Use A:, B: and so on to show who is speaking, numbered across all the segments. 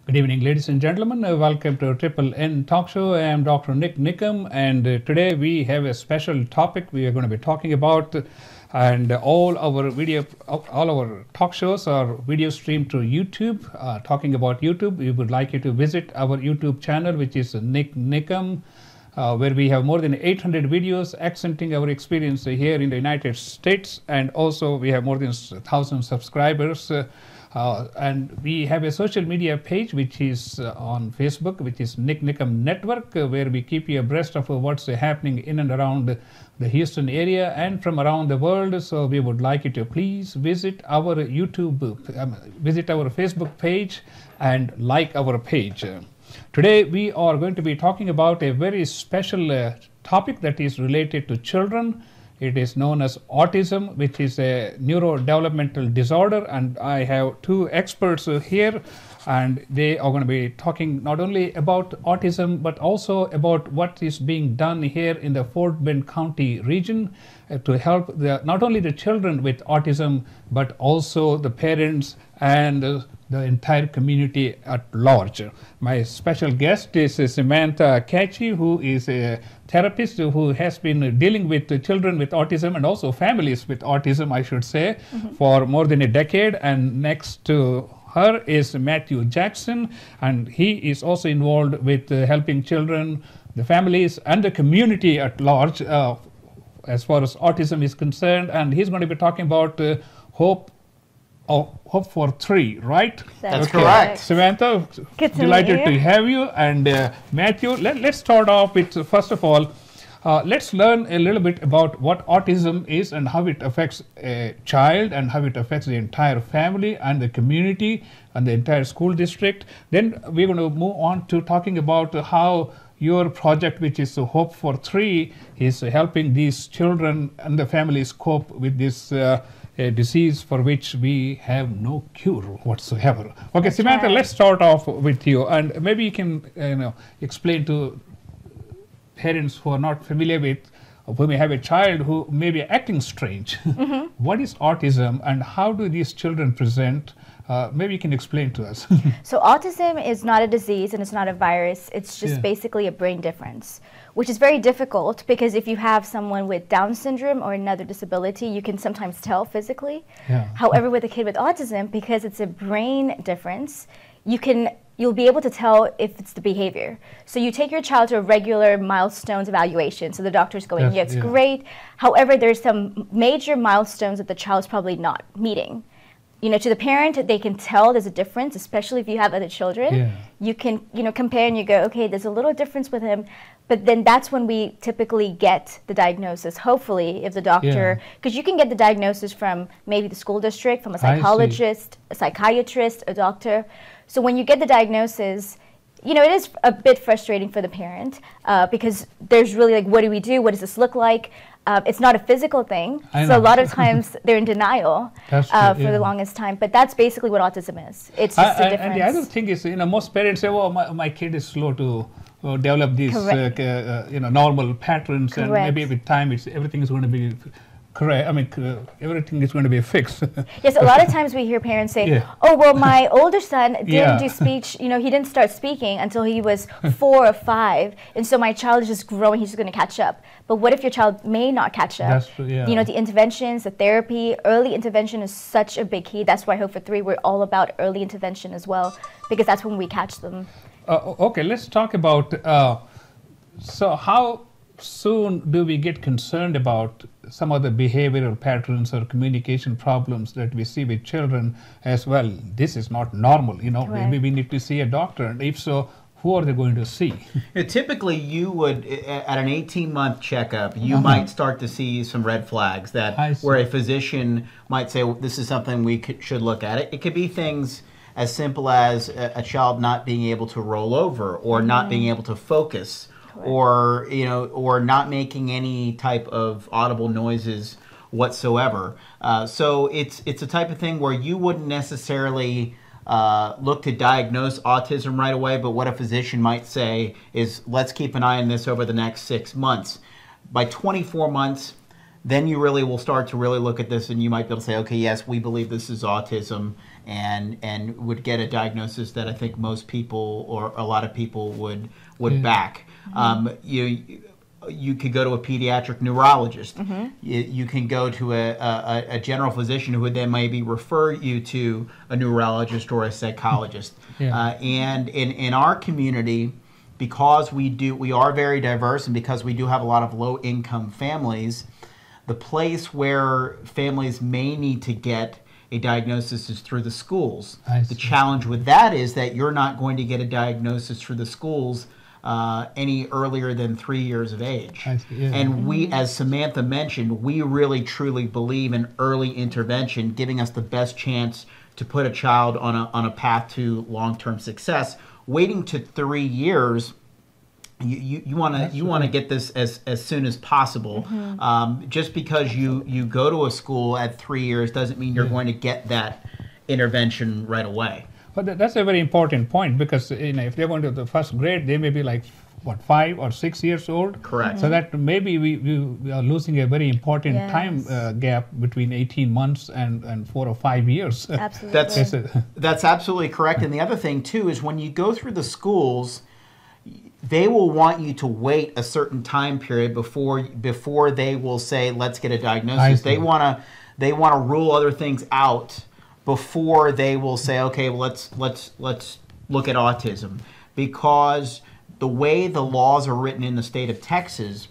A: Good evening, ladies and gentlemen. Welcome to Triple N Talk Show. I am Dr. Nick Nickham, and today we have a special topic we are going to be talking about. And all our talk shows are video streamed to YouTube. Talking about YouTube, we would like you to visit our YouTube channel, which is Nick Nickham, where we have more than 800 videos accenting our experience here in the United States, and also we have more than 1,000 subscribers. And we have a social media page which is on Facebook, which is Nick Nickham Network, where we keep you abreast of what's happening in and around the Houston area and from around the world. So we would like you to please visit our visit our Facebook page and like our page. Today we are going to be talking about a very special topic that is related to children. It is known as autism, which is a neurodevelopmental disorder, and I have two experts here, and they are going to be talking not only about autism but also about what is being done here in the Fort Bend County region to help not only the children with autism but also the parents and the entire community at large. My special guest is Samantha Catchy, who is a therapist who has been dealing with children with autism and also families with autism, I should say, for more than a decade. And next to her is Matthew Jackson, and he is also involved with helping children, the families, and the community at large as far as autism is concerned. And he's going to be talking about Hope for 3, right?
B: That's correct.
A: Samantha, delighted to have you. And Matthew, let's start off with, first of all, let's learn a little bit about what autism is and how it affects a child and how it affects the entire family and the community and the entire school district. Then we're going to move on to talking about how your project, which is Hope for 3, is helping these children and the families cope with this a disease for which we have no cure whatsoever. Okay, that's Samantha, right. Let's start off with you, and maybe you can explain to parents who are not familiar with, who may have a child who may be acting strange. What is autism and how do these children present? Maybe you can explain to us.
B: So autism is not a disease and it's not a virus. It's just basically a brain difference, which is very difficult because if you have someone with Down syndrome or another disability, you can sometimes tell physically. However, with a kid with autism, because it's a brain difference, you'll be able to tell if it's the behavior. So you take your child to a regular milestones evaluation. So the doctor's going, it's great. However, there's some major milestones that the child's probably not meeting. You know, to the parent, they can tell there's a difference, especially if you have other children. You can, compare and you go, okay, there's a little difference with him. But then that's when we typically get the diagnosis, hopefully, if the doctor, because you can get the diagnosis from maybe the school district, from a psychologist, a psychiatrist, a doctor. So when you get the diagnosis, it is a bit frustrating for the parent because there's really like, what do we do? What does this look like? It's not a physical thing, so a lot of times they're in denial for the longest time. But that's basically what autism is. It's just a difference.
A: And the other thing is, most parents say, "Oh, my kid is slow to develop these, normal patterns, and maybe with time, everything is going to be." Correct. I mean, everything is going to be fixed.
B: Yes, a lot of times we hear parents say, "Oh, well, my older son didn't do speech. He didn't start speaking until he was 4 or 5, and so my child is just growing. He's just going to catch up." But what if your child may not catch up?
A: That's true,
B: the interventions, the therapy, early intervention is such a big key. That's why Hope for 3, we're all about early intervention as well, because that's when we catch them.
A: Okay, let's talk about. So how soon do we get concerned about some of the behavioral patterns or communication problems that we see with children as well? This is not normal, maybe we need to see a doctor, and if so, who are they going to see?
C: Typically, you would, at an 18-month checkup, you might start to see some red flags where a physician might say, well, this is something we should look at. It could be things as simple as a child not being able to roll over or not being able to focus. Or not making any type of audible noises whatsoever. So it's a type of thing where you wouldn't necessarily look to diagnose autism right away, but what a physician might say is, let's keep an eye on this over the next 6 months. By 24 months, then you really will start to really look at this, and you might be able to say, okay, yes, we believe this is autism, and would get a diagnosis that I think most people or a lot of people would back. You could go to a pediatric neurologist. You can go to a general physician who would then maybe refer you to a neurologist or a psychologist. And in our community, because we are very diverse, and because we do have a lot of low-income families, the place where families may need to get a diagnosis is through the schools. The challenge with that is that you're not going to get a diagnosis through the schools any earlier than 3 years of age. And we, as Samantha mentioned, we really truly believe in early intervention, giving us the best chance to put a child on a path to long-term success. Waiting to 3 years, you want to get this as soon as possible. Just because you go to a school at 3 years doesn't mean you're going to get that intervention right away.
A: But that's a very important point, because if they're going to the first grade, they may be like, what, 5 or 6 years old?
C: Correct.
A: So that maybe we are losing a very important time gap between 18 months and 4 or 5 years.
B: Absolutely.
C: That's absolutely correct. And the other thing, too, is when you go through the schools, they will want you to wait a certain time period before they will say, let's get a diagnosis. They want to rule other things out before they will say, okay, well, let's look at autism. Because the way the laws are written in the state of Texas,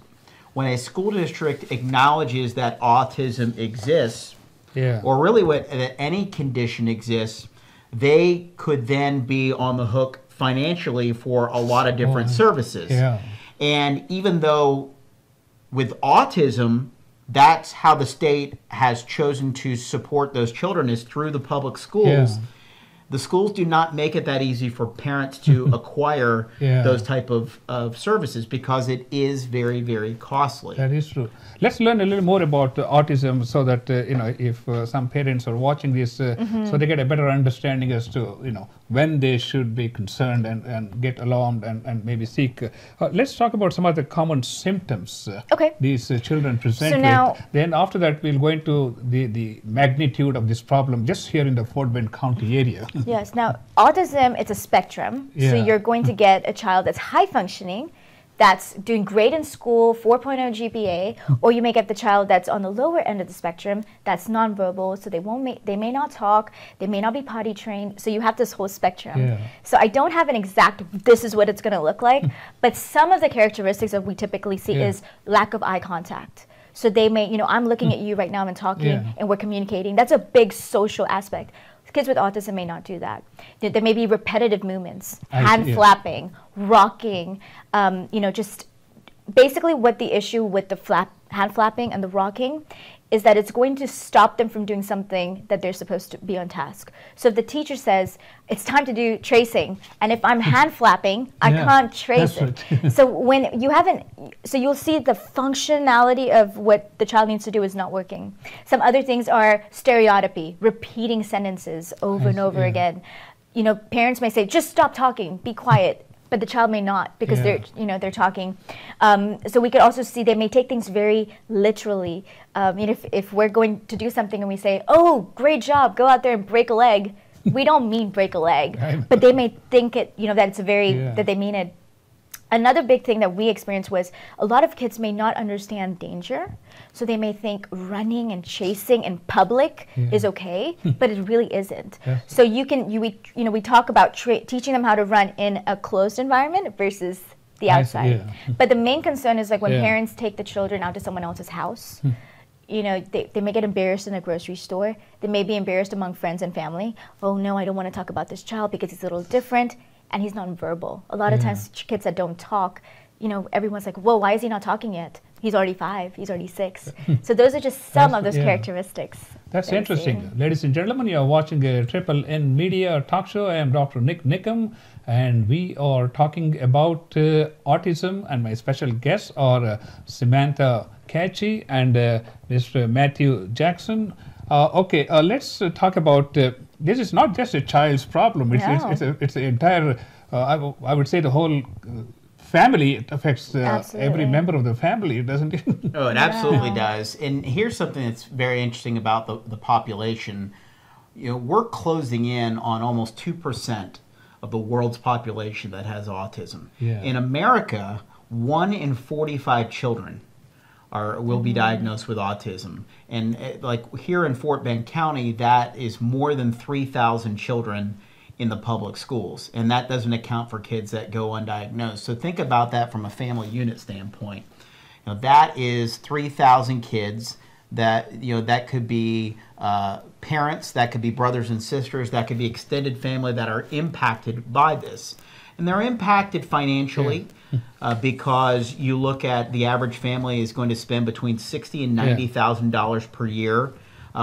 C: when a school district acknowledges that autism exists, or really that any condition exists, they could then be on the hook financially for a lot of different services. And even though with autism, that's how the state has chosen to support those children, is through the public schools. The schools do not make it that easy for parents to acquire those type of services, because it is very, very costly.
A: That is true. Let's learn a little more about autism, so that if some parents are watching this, so they get a better understanding as to when they should be concerned and get alarmed and maybe seek. Let's talk about some of the common symptoms these children present with. Then after that, we'll go into the magnitude of this problem just here in the Fort Bend County area.
B: Yes. Now, autism, it's a spectrum. So you're going to get a child that's high functioning, that's doing great in school, 4.0 GPA, or you may get the child that's on the lower end of the spectrum, that's nonverbal, so they may not talk, they may not be potty trained, so you have this whole spectrum. So I don't have an exact, this is what it's going to look like, but some of the characteristics that we typically see is lack of eye contact. So they may, I'm looking at you right now and talking, and we're communicating. That's a big social aspect. Kids with autism may not do that. There may be repetitive movements, hand flapping, rocking, just basically what the issue with the hand flapping and the rocking is that it's going to stop them from doing something that they're supposed to be on task. So if the teacher says, it's time to do tracing, and if I'm hand flapping, I can't trace it. So when you haven't, so you'll see the functionality of what the child needs to do is not working. Some other things are stereotypy, repeating sentences over and over again. Parents may say, just stop talking, be quiet. But the child may not, because they're talking. So we could also see they may take things very literally. If we're going to do something and we say, "Oh, great job, go out there and break a leg," we don't mean break a leg, but they may think it, that it's that they mean it. Another big thing that we experienced was a lot of kids may not understand danger. So they may think running and chasing in public is okay, but it really isn't. So we talk about teaching them how to run in a closed environment versus the outside. But the main concern is like when parents take the children out to someone else's house. They may get embarrassed in a grocery store. They may be embarrassed among friends and family. Oh no, I don't want to talk about this child because he's a little different. And he's nonverbal. A lot of times, kids that don't talk, everyone's like, "Whoa, why is he not talking yet? He's already 5. He's already 6." So those are just some of those characteristics.
A: That's interesting. Ladies and gentlemen, you are watching a Triple N Media talk show. I am Dr. Nick Nickum, and we are talking about autism, and my special guests are Samantha Catchy and Mr. Matthew Jackson. Let's talk about this is not just a child's problem. It's an entire, I would say the whole family. It affects every member of the family, doesn't it?
C: Oh, it absolutely does. And here's something that's very interesting about the population. we're closing in on almost 2% of the world's population that has autism.
A: Yeah.
C: In America, 1 in 45 children will be diagnosed with autism. And like here in Fort Bend County, that is more than 3,000 children in the public schools. And that doesn't account for kids that go undiagnosed. So think about that from a family unit standpoint. That is 3,000 kids that, that could be parents, that could be brothers and sisters, that could be extended family that are impacted by this. And they're impacted financially because you look at the average family is going to spend between $60,000 and $90,000 per year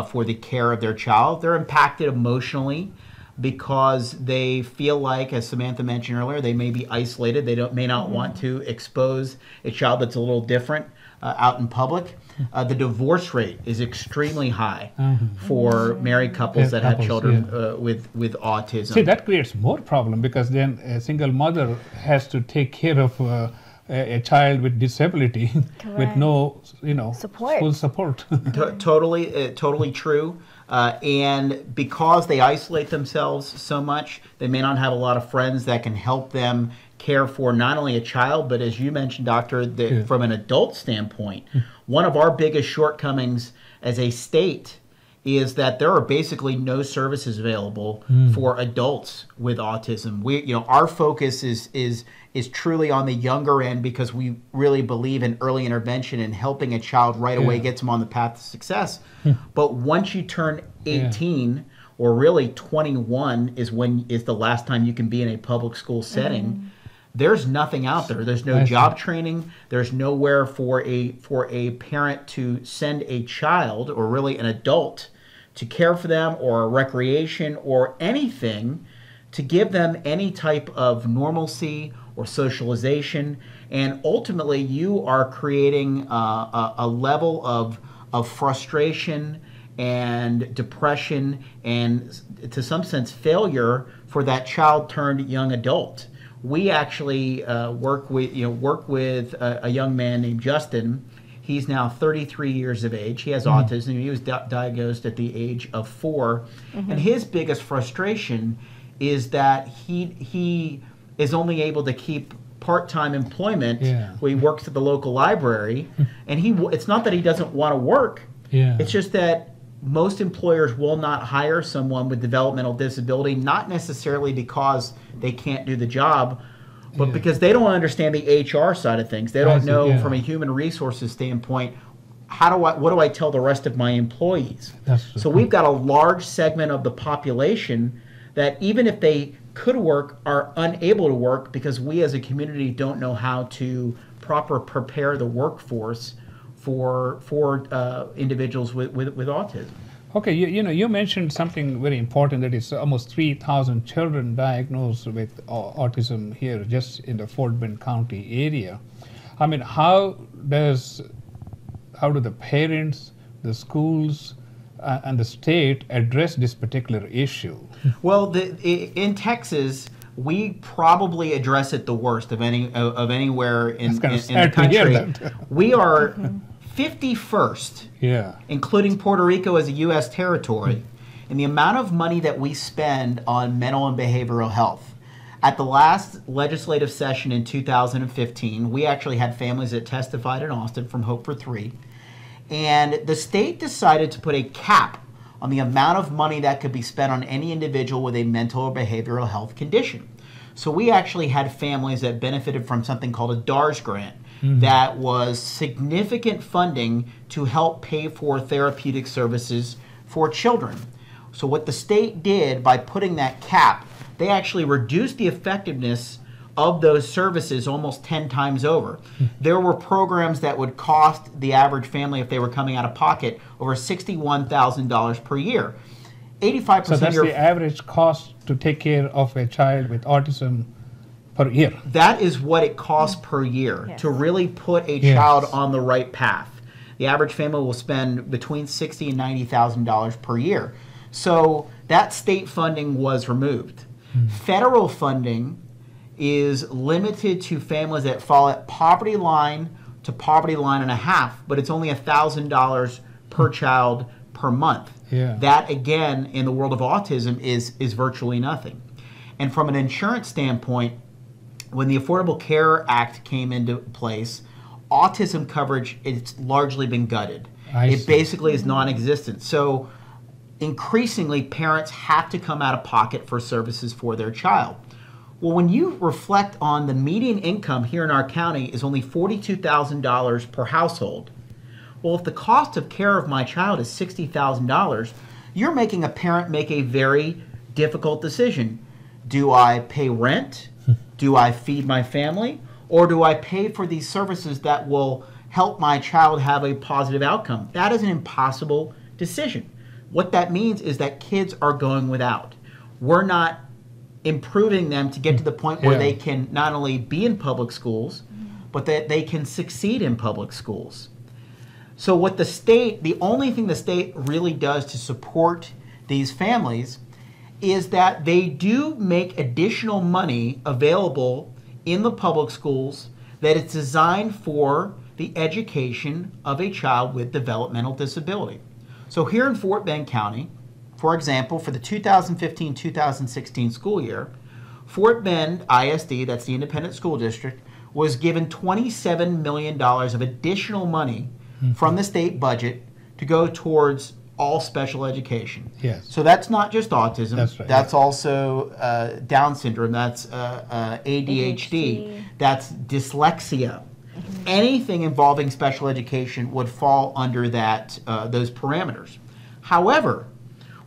C: for the care of their child. They're impacted emotionally because they feel like, as Samantha mentioned earlier, they may be isolated. They may not want to expose a child that's a little different out in public. The divorce rate is extremely high for married couples that have children with autism.
A: See, that creates more problem because then a single mother has to take care of a child with disability with no,
B: support.
A: full support.
C: Totally true. And because they isolate themselves so much, they may not have a lot of friends that can help them care for not only a child, but as you mentioned, Doctor, from an adult standpoint, one of our biggest shortcomings as a state is that there are basically no services available for adults with autism. Our focus is truly on the younger end because we really believe in early intervention and helping a child right away gets them on the path to success. But once you turn 18 or really 21 is the last time you can be in a public school setting. There's nothing out there. There's no job training. There's nowhere for a parent to send a child or really an adult to care for them or a recreation or anything to give them any type of normalcy or socialization. And ultimately, you are creating a level of frustration and depression and, to some sense, failure for that child turned young adult. We actually work with a young man named Justin. He's now 33 years of age. He has autism. He was diagnosed at the age of 4. And his biggest frustration is that he is only able to keep part-time employment where he works at the local library. And it's not that he doesn't want to work. It's just that most employers will not hire someone with developmental disability, not necessarily because they can't do the job, but because they don't understand the HR side of things. They don't know from a human resources standpoint, what do I tell the rest of my employees? So we've got a large segment of the population that even if they could work, are unable to work because we as a community don't know how to prepare the workforce for individuals with autism.
A: Okay, you mentioned something very important, that is almost 3,000 children diagnosed with autism here just in the Fort Bend County area. I mean, how do the parents, the schools, and the state address this particular issue?
C: Well, in Texas, we probably address it the worst of anywhere in the country. We are 51st, including Puerto Rico as a U.S. territory, in the amount of money that we spend on mental and behavioral health. At the last legislative session in 2015, we actually had families that testified in Austin from Hope for Three, and the state decided to put a cap on the amount of money that could be spent on any individual with a mental or behavioral health condition. So we actually had families that benefited from something called a DARS grant. That was significant funding to help pay for therapeutic services for children. So what the state did by putting that cap, they actually reduced the effectiveness of those services almost 10 times over. There were programs that would cost the average family, if they were coming out of pocket, over $61,000 per year. 85%.
A: So that's the average cost to take care of a child with autism per year.
C: That is what it costs per year to really put a child on the right path. The average family will spend between $60,000 and $90,000 per year. So that state funding was removed. Federal funding is limited to families that fall at poverty line to poverty line and a half, but it's only $1,000 per child per month.
A: Yeah.
C: That, again, in the world of autism is virtually nothing. And from an insurance standpoint, when the Affordable Care Act came into place, autism coverage, it's largely been gutted. It basically is non-existent. So increasingly, parents have to come out of pocket for services for their child. Well, when you reflect on the median income here in our county is only $42,000 per household. Well, if the cost of care of my child is $60,000, you're making a parent make a very difficult decision. Do I pay rent? Do I feed my family? Or do I pay for these services that will help my child have a positive outcome? That is an impossible decision. What that means is that kids are going without. We're not improving them to get to the point where they can not only be in public schools, but that they can succeed in public schools. So what the only thing the state really does to support these families is that they do make additional money available in the public schools that is designed for the education of a child with developmental disability. So here in Fort Bend County, for example, for the 2015-2016 school year, Fort Bend ISD, that's the independent school district, was given $27 million of additional money from the state budget to go towards all special education.
A: Yes.
C: So that's not just autism.
A: That's right.
C: That's also Down syndrome. That's ADHD. That's dyslexia. Anything involving special education would fall under that those parameters. However,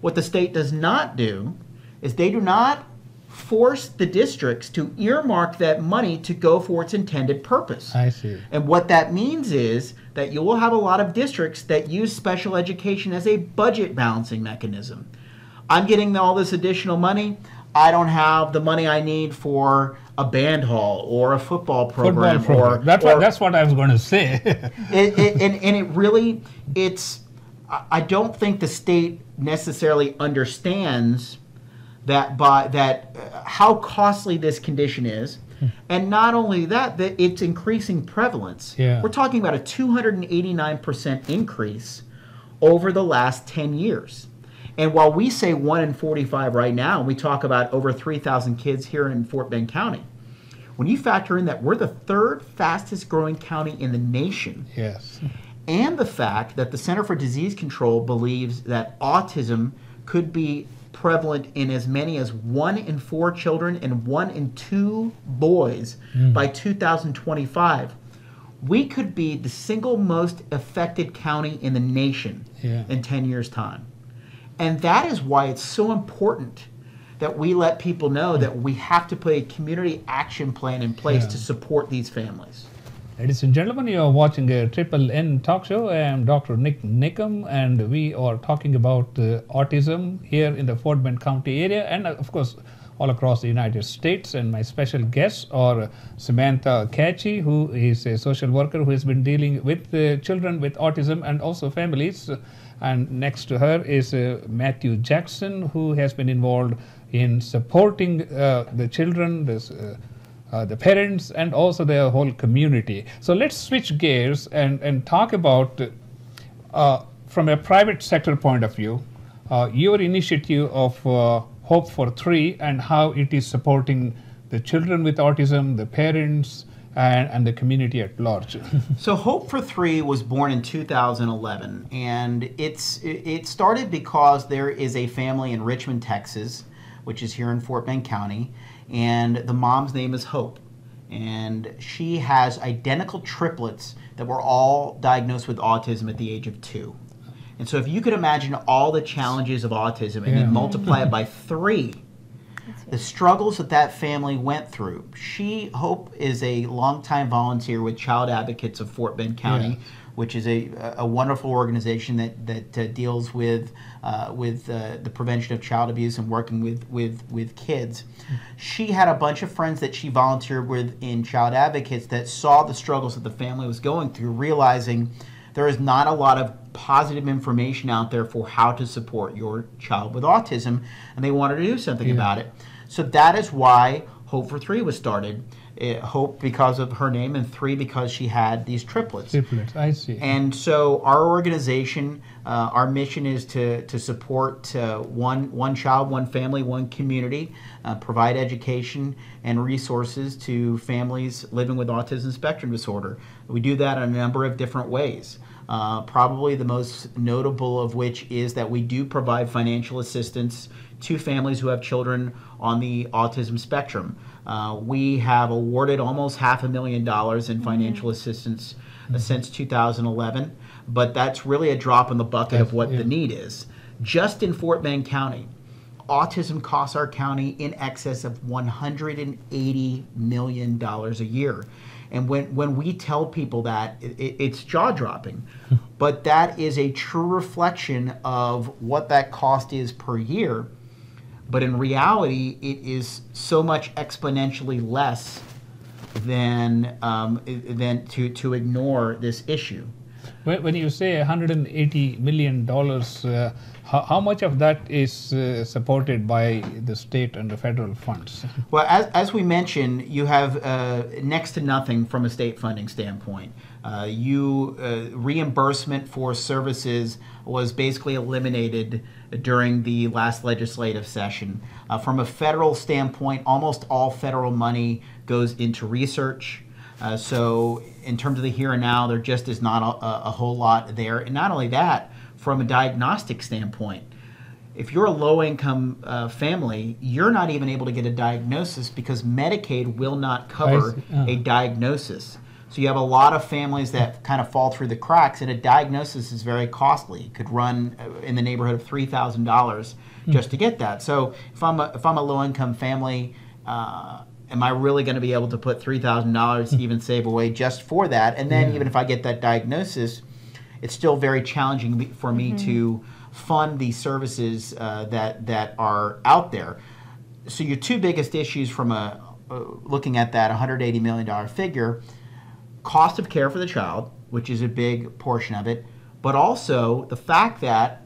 C: what the state does not do is they do not force the districts to earmark that money to go for its intended purpose.
A: I see.
C: And what that means is that you will have a lot of districts that use special education as a budget balancing mechanism. I'm getting all this additional money. I don't have the money I need for a band hall or a football program.
A: That's what I was going to say.
C: I don't think the state necessarily understands that how costly this condition is, and not only that it's increasing prevalence.
A: Yeah.
C: We're talking about a 289% increase over the last 10 years. And while we say 1 in 45 right now, and we talk about over 3,000 kids here in Fort Bend County, when you factor in that we're the third fastest growing county in the nation,
A: yes,
C: and the fact that the Center for Disease Control believes that autism could be prevalent in as many as 1 in 4 children and 1 in 2 boys by 2025, we could be the single most affected county in the nation in 10 years' time. And that is why it's so important that we let people know that we have to put a community action plan in place to support these families.
A: Ladies and gentlemen, you are watching a Triple N talk show. I am Dr. Nick Nickum, and we are talking about autism here in the Fort Bend County area and, of course, all across the United States. And my special guests are Samantha Catchy, who is a social worker who has been dealing with children with autism and also families. And next to her is Matthew Jackson, who has been involved in supporting the children, the parents, and also the whole community. So let's switch gears and talk about, from a private sector point of view, your initiative of Hope for Three and how it is supporting the children with autism, the parents, and the community at large.
C: So Hope for Three was born in 2011, and it started because there is a family in Richmond, Texas, which is here in Fort Bend County, and the mom's name is Hope. And she has identical triplets that were all diagnosed with autism at the age of 2. And so if you could imagine all the challenges of autism and then multiply it by 3, the struggles that family went through. Hope is a longtime volunteer with Child Advocates of Fort Bend County, which is a wonderful organization that deals with the prevention of child abuse and working with kids. She had a bunch of friends that she volunteered with in Child Advocates that saw the struggles that the family was going through, realizing there is not a lot of positive information out there for how to support your child with autism, and they wanted to do something about it. So that is why Hope for Three was started. Hope because of her name, and 3 because she had these triplets.
A: Triplets, I see.
C: And so our organization, our mission is to support one child, one family, one community, provide education and resources to families living with autism spectrum disorder. We do that in a number of different ways. Probably the most notable of which is that we do provide financial assistance to families who have children on the autism spectrum. We have awarded almost $500,000 in financial assistance since 2011, but that's really a drop in the bucket of what the need is. Just in Fort Bend County, autism costs our county in excess of $180 million a year. And when we tell people that, it's jaw-dropping. But that is a true reflection of what that cost is per year. But in reality, it is so much exponentially less than to ignore this issue.
A: When you say $180 million, how much of that is supported by the state and the federal funds?
C: Well, as we mentioned, you have next to nothing from a state funding standpoint. Reimbursement for services was basically eliminated during the last legislative session. From a federal standpoint, almost all federal money goes into research. So in terms of the here and now, there just is not a whole lot there. And not only that, from a diagnostic standpoint, if you're a low-income family, you're not even able to get a diagnosis because Medicaid will not cover a diagnosis. So you have a lot of families that kind of fall through the cracks, and a diagnosis is very costly. It could run in the neighborhood of $3,000 just to get that. So if I'm a low-income family, am I really going to be able to put $3,000 to even save away just for that? And then even if I get that diagnosis, it's still very challenging for me to fund the services that are out there. So your 2 biggest issues from looking at that $180 million figure: cost of care for the child, which is a big portion of it, but also the fact that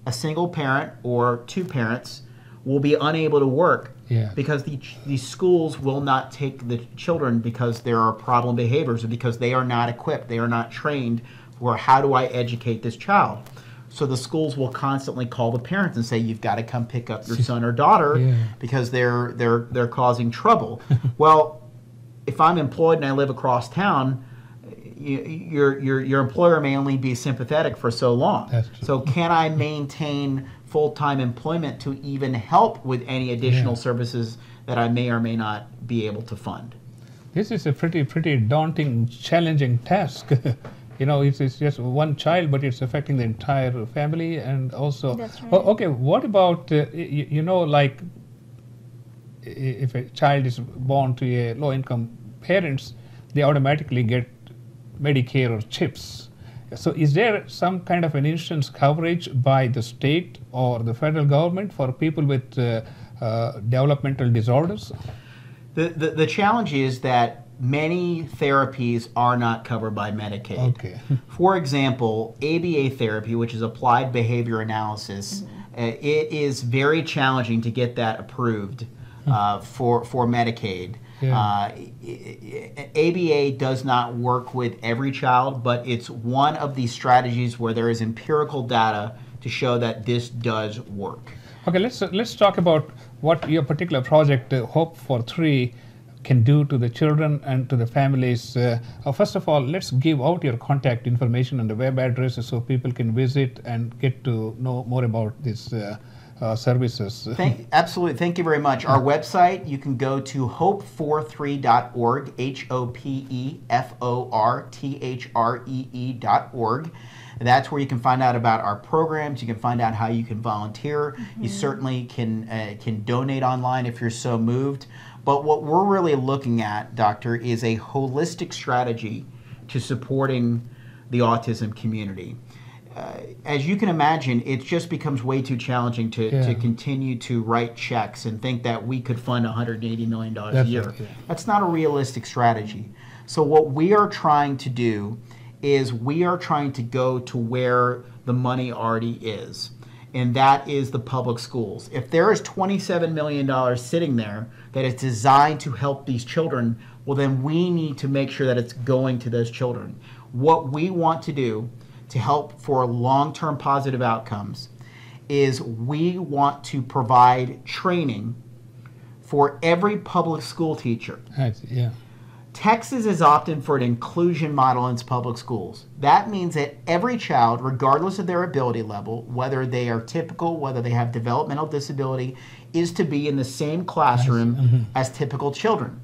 C: a single parent or 2 parents will be unable to work because these schools will not take the children because there are problem behaviors or because they are not equipped, they are not trained for how do I educate this child. So the schools will constantly call the parents and say, you've got to come pick up your son or daughter because they're causing trouble. Well, if I'm employed and I live across town, your employer may only be sympathetic for so long. So can I maintain full-time employment to even help with any additional services that I may or may not be able to fund?
A: This is a pretty daunting, challenging task. You know, it's just one child, but it's affecting the entire family, and also.
B: That's right.
A: Okay, what about like if a child is born to a low-income parents, they automatically get Medicare or CHIPS. So is there some kind of an insurance coverage by the state or the federal government for people with developmental disorders?
C: The challenge is that many therapies are not covered by Medicaid.
A: Okay.
C: For example, ABA therapy, which is applied behavior analysis, it is very challenging to get that approved for Medicaid. ABA does not work with every child, but it's one of these strategies where there is empirical data to show that this does work.
A: Okay, let's talk about what your particular project, Hope for 3, can do to the children and to the families. First of all, let's give out your contact information and the web addresses so people can visit and get to know more about these services.
C: Absolutely. Thank you very much. Our website, you can go to hope43.org, HOPEFORTHREE.org. That's where you can find out about our programs. You can find out how you can volunteer. You certainly can donate online if you're so moved. But what we're really looking at, Doctor, is a holistic strategy to supporting the autism community. As you can imagine, it just becomes way too challenging to continue to write checks and think that we could fund $180 million a year. That's not a realistic strategy. So what we are trying to do is we are trying to go to where the money already is. and that is the public schools. If there is $27 million sitting there that is designed to help these children, well, then we need to make sure that it's going to those children. What we want to do to help for long-term positive outcomes is we want to provide training for every public school teacher.
A: Yeah.
C: Texas is opting for an inclusion model in its public schools. That means that every child, regardless of their ability level, whether they are typical, whether they have developmental disability, is to be in the same classroom as typical children.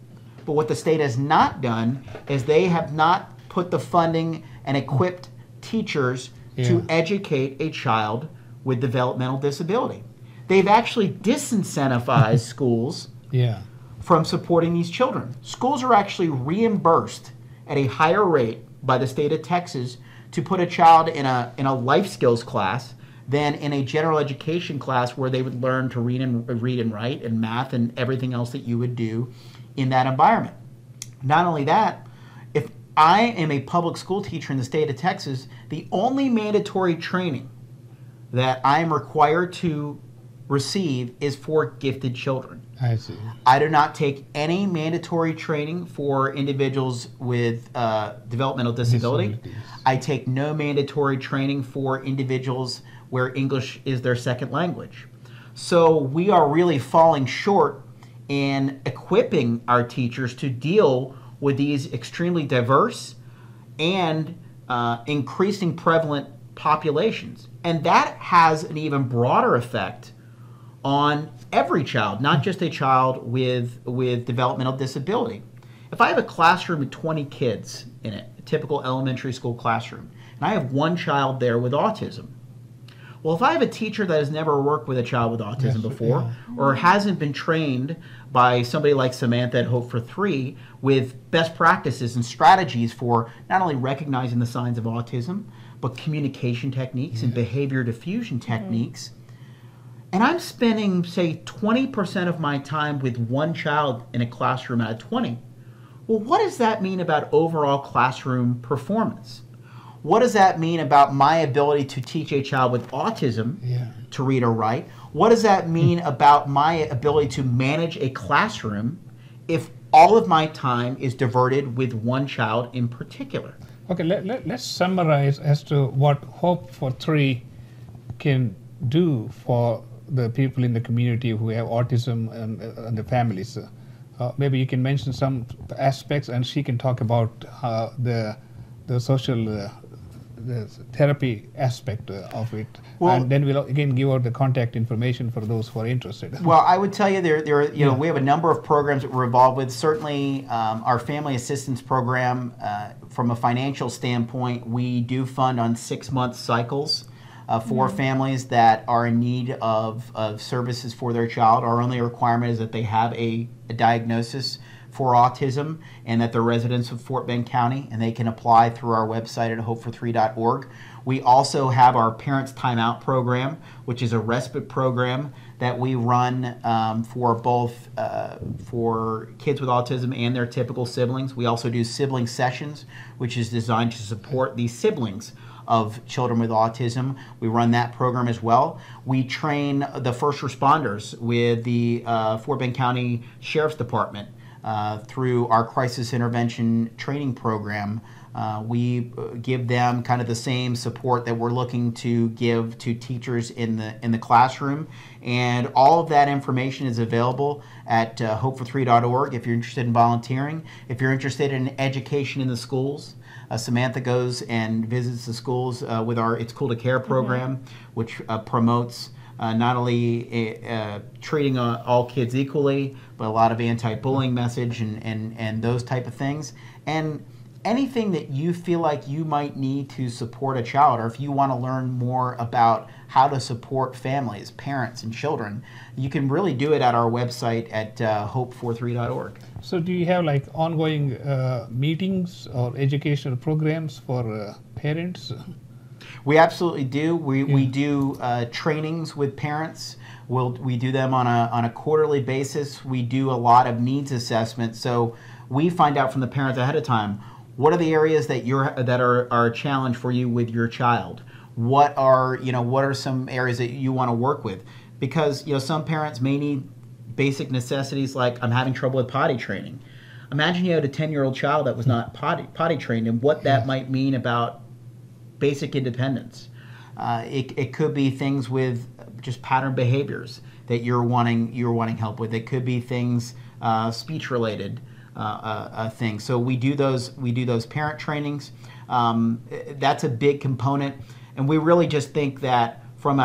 C: But what the state has not done is they have not put the funding and equipped teachers to educate a child with developmental disability. They've actually disincentivized schools from supporting these children. Schools are actually reimbursed at a higher rate by the state of Texas to put a child in a life skills class than in a general education class where they would learn to read and write and math and everything else that you would do in that environment. Not only that, if I am a public school teacher in the state of Texas, the only mandatory training that I am required to receive is for gifted children.
A: I see.
C: I do not take any mandatory training for individuals with developmental disability. I take no mandatory training for individuals where English is their second language. So we are really falling short in equipping our teachers to deal with these extremely diverse and increasing prevalent populations. And that has an even broader effect on every child, not just a child with developmental disability. If I have a classroom with 20 kids in it, a typical elementary school classroom, and I have one child there with autism, well, if I have a teacher that has never worked with a child with autism before, or hasn't been trained by somebody like Samantha at Hope for Three with best practices and strategies for not only recognizing the signs of autism, but communication techniques and behavior diffusion techniques, and I'm spending, say, 20% of my time with one child in a classroom out of 20, well, what does that mean about overall classroom performance? What does that mean about my ability to teach a child with autism to read or write? What does that mean about my ability to manage a classroom if all of my time is diverted with one child in particular?
A: Okay, let's summarize as to what Hope for Three can do for the people in the community who have autism and the families. Maybe you can mention some aspects, and she can talk about the social the therapy aspect of it, and then we'll again give out the contact information for those who are interested.
C: Well, I would tell you we have a number of programs that we're involved with. Certainly, our family assistance program, from a financial standpoint, we do fund on 6-month cycles for families that are in need of services for their child. Our only requirement is that they have a diagnosis for autism and that they're residents of Fort Bend County, and they can apply through our website at hopefor3.org. We also have our Parents Timeout program, which is a respite program that we run for both for kids with autism and their typical siblings. We also do sibling sessions, which is designed to support these siblings of children with autism. We run that program as well. We train the first responders with the Fort Bend County Sheriff's Department through our crisis intervention training program. We give them kind of the same support that we're looking to give to teachers in the classroom, and all of that information is available at hopefor3.org if you're interested in volunteering. If you're interested in education in the schools, Samantha goes and visits the schools with our It's Cool to Care program, which promotes not only treating all kids equally, but a lot of anti-bullying message and those type of things. And anything that you feel like you might need to support a child, or if you want to learn more about how to support families, parents, and children, you can really do it at our website at hopefor3.org.
A: So do you have like ongoing meetings or educational programs for parents?
C: We absolutely do. We do trainings with parents. We do them on a quarterly basis. We do a lot of needs assessment. So we find out from the parents ahead of time, what are the areas that are a challenge for you with your child? what are some areas that you want to work with, because some parents may need basic necessities like, I'm having trouble with potty training. Imagine you had a 10-year-old child that was not potty trained, and what that might mean about basic independence. It could be things with just pattern behaviors that you're wanting help with. It could be things speech related things. So we do those parent trainings. That's a big component, and we really just think that from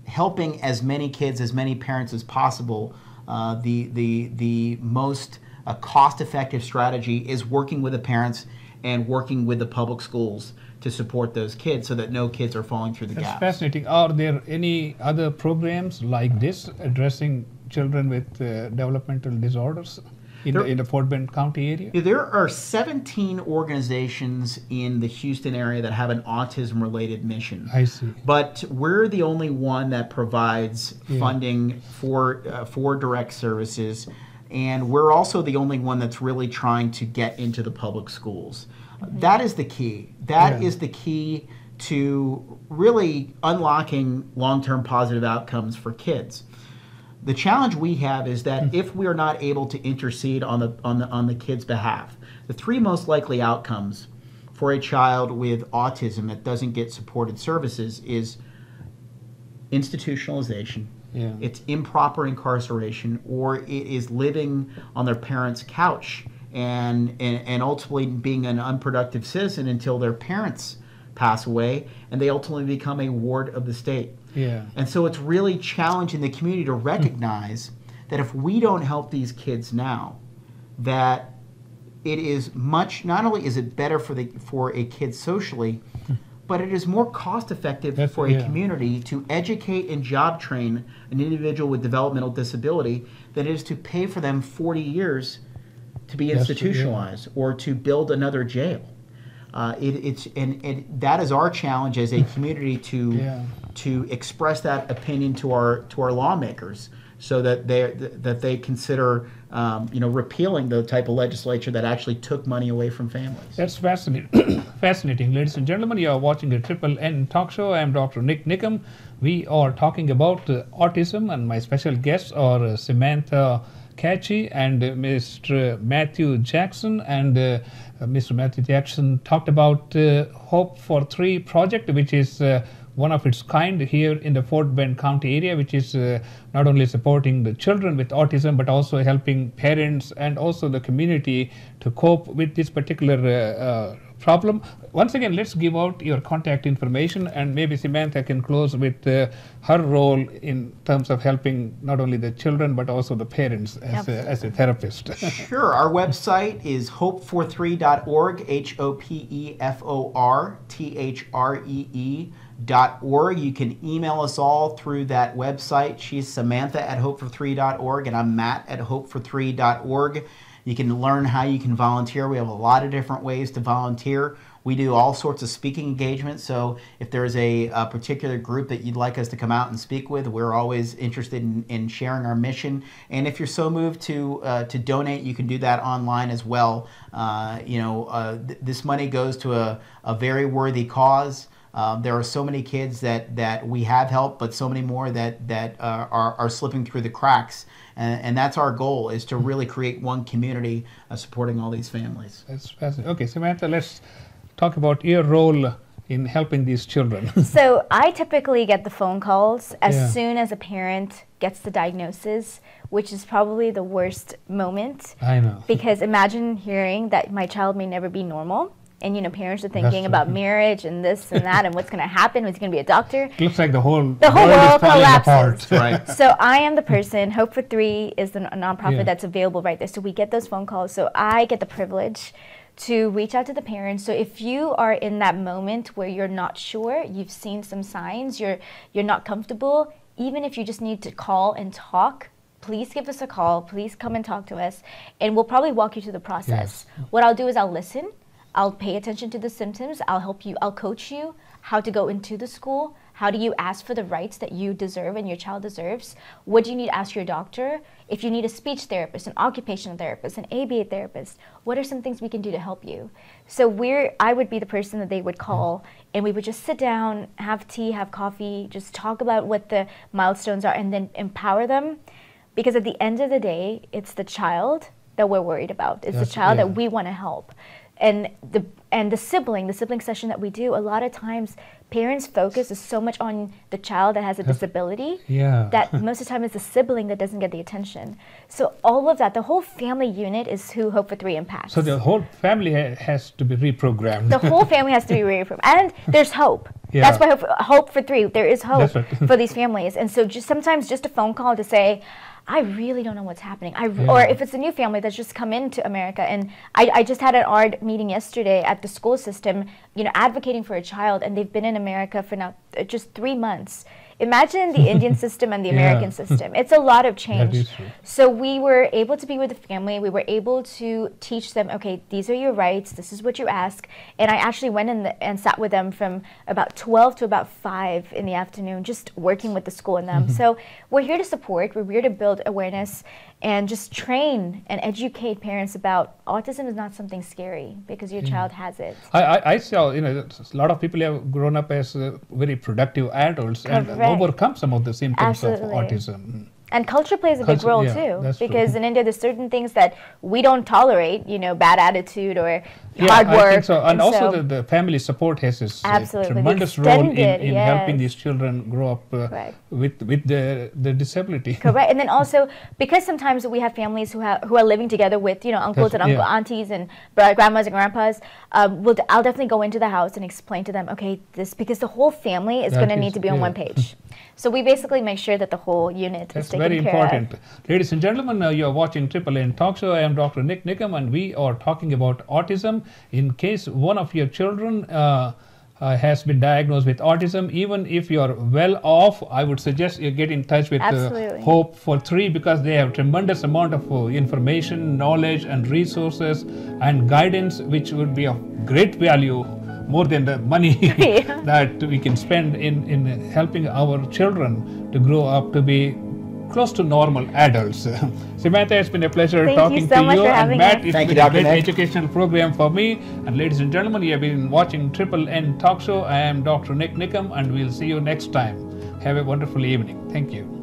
C: helping as many kids, as many parents as possible, the most cost-effective strategy is working with the parents and working with the public schools to support those kids so that no kids are falling through the gaps.
A: That's fascinating. Are there any other programs like this addressing children with developmental disorders in the Fort Bend County area?
C: There are 17 organizations in the Houston area that have an autism-related mission.
A: I see.
C: But we're the only one that provides funding for direct services, and we're also the only one that's really trying to get into the public schools. That is the key. That is the key to really unlocking long-term positive outcomes for kids. The challenge we have is that if we are not able to intercede on the kid's behalf, the three most likely outcomes for a child with autism that doesn't get supported services is institutionalization, it's improper incarceration, or it is living on their parents' couch and ultimately being an unproductive citizen until their parents pass away and they ultimately become a ward of the state. And so it's really challenging the community to recognize that if we don't help these kids now, that it is not only is it better for a kid socially, but it is more cost effective for a community to educate and job train an individual with developmental disability than it is to pay for them 40 years to be institutionalized or to build another jail. And that is our challenge as a community to express that opinion to our lawmakers, so that they consider repealing the type of legislature that actually took money away from families.
A: That's fascinating. Fascinating, ladies and gentlemen. You are watching the Triple N Talk Show. I am Dr. Nick Nickum. We are talking about autism, and my special guests are Samantha Catchy and Mr. Matthew Jackson. And Mr. Matthew Jackson talked about Hope for Three project, which is one of its kind here in the Fort Bend County area, which is not only supporting the children with autism, but also helping parents and also the community to cope with this particular problem. Once again, let's give out your contact information, and maybe Samantha can close with her role in terms of helping not only the children, but also the parents as a therapist.
C: Sure. Our website is hopefor3.org, HOPEFORTHREE.org. You can email us all through that website. She's Samantha at hopefor3.org, and I'm Matt at hopefor3.org. You can learn how you can volunteer. We have a lot of different ways to volunteer. We do all sorts of speaking engagements, so if there's a particular group that you'd like us to come out and speak with, we're always interested in sharing our mission. And if you're so moved to donate, you can do that online as well. This money goes to a very worthy cause. There are so many kids that we have helped, but so many more that are slipping through the cracks. And that's our goal, is to really create one community supporting all these families.
A: That's fascinating. Okay, Samantha, let's talk about your role in helping these children.
B: So I typically get the phone calls as soon as a parent gets the diagnosis, which is probably the worst moment.
A: I know.
B: Because imagine hearing that my child may never be normal. And parents are thinking about marriage and this and that and what's going to happen, who's going to be a doctor.
A: Looks like the whole world
B: collapses.
C: Right.
B: So I am the person. Hope for Three is a nonprofit that's available right there. So we get those phone calls. So I get the privilege to reach out to the parents. So if you are in that moment where you're not sure, you've seen some signs, you're not comfortable, even if you just need to call and talk, please give us a call. Please come and talk to us, and we'll probably walk you through the process. What I'll do is I'll listen. I'll pay attention to the symptoms. I'll help you. I'll coach you how to go into the school. How do you ask for the rights that you deserve and your child deserves? What do you need to ask your doctor? If you need a speech therapist, an occupational therapist, an ABA therapist, what are some things we can do to help you? So I would be the person that they would call, and we would just sit down, have tea, have coffee, just talk about what the milestones are, and then empower them. Because at the end of the day, it's the child that we're worried about. It's the child that we want to help. And the sibling session that we do, a lot of times parents' focus is so much on the child that has a disability that most of the time it's the sibling that doesn't get the attention. So all of that, the whole family unit is who Hope for Three impacts.
A: So the whole family has to be reprogrammed.
B: The whole family has to be reprogrammed. And there's hope. That's why Hope for Three, there is hope for these families. And so sometimes just a phone call to say, I really don't know what's happening. Or if it's a new family that's just come into America, and I just had an ARD meeting yesterday at the school system, advocating for a child, and they've been in America for now just 3 months. Imagine the Indian system and the American system. It's a lot of change. So we were able to be with the family. We were able to teach them, okay, these are your rights. This is what you ask. And I actually went in and sat with them from about 12 to about 5 in the afternoon, just working with the school and them. So we're here to support. We're here to build awareness and just train and educate parents about autism is not something scary because your child has it.
A: I saw, a lot of people have grown up as very productive adults and overcome some of the symptoms of autism.
B: And culture plays a big role too, because in India there's certain things that we don't tolerate, bad attitude or hard work.
A: I think so. And also the family support has this tremendous role in helping these children grow up with the disability.
B: Correct. And then also, because sometimes we have families who are living together with, uncles and aunties and grandmas and grandpas, I'll definitely go into the house and explain to them, okay, because the whole family is going to need to be on one page. So we basically make sure that the whole unit is taken care of. That's very important.
A: Ladies and gentlemen, you are watching Triple N Talk Show. I am Dr. Nick Nickam, and we are talking about autism. In case one of your children has been diagnosed with autism, even if you are well off, I would suggest you get in touch with Hope for Three, because they have tremendous amount of information, knowledge, and resources and guidance, which would be of great value, more than the money that we can spend in helping our children to grow up to be close to normal adults. Samantha, it's been a pleasure talking to you. And Matt, it's been a great educational program for me. And ladies and gentlemen, you have been watching Triple N Talk Show. I am Dr. Nick Nickam, and we'll see you next time. Have a wonderful evening. Thank you.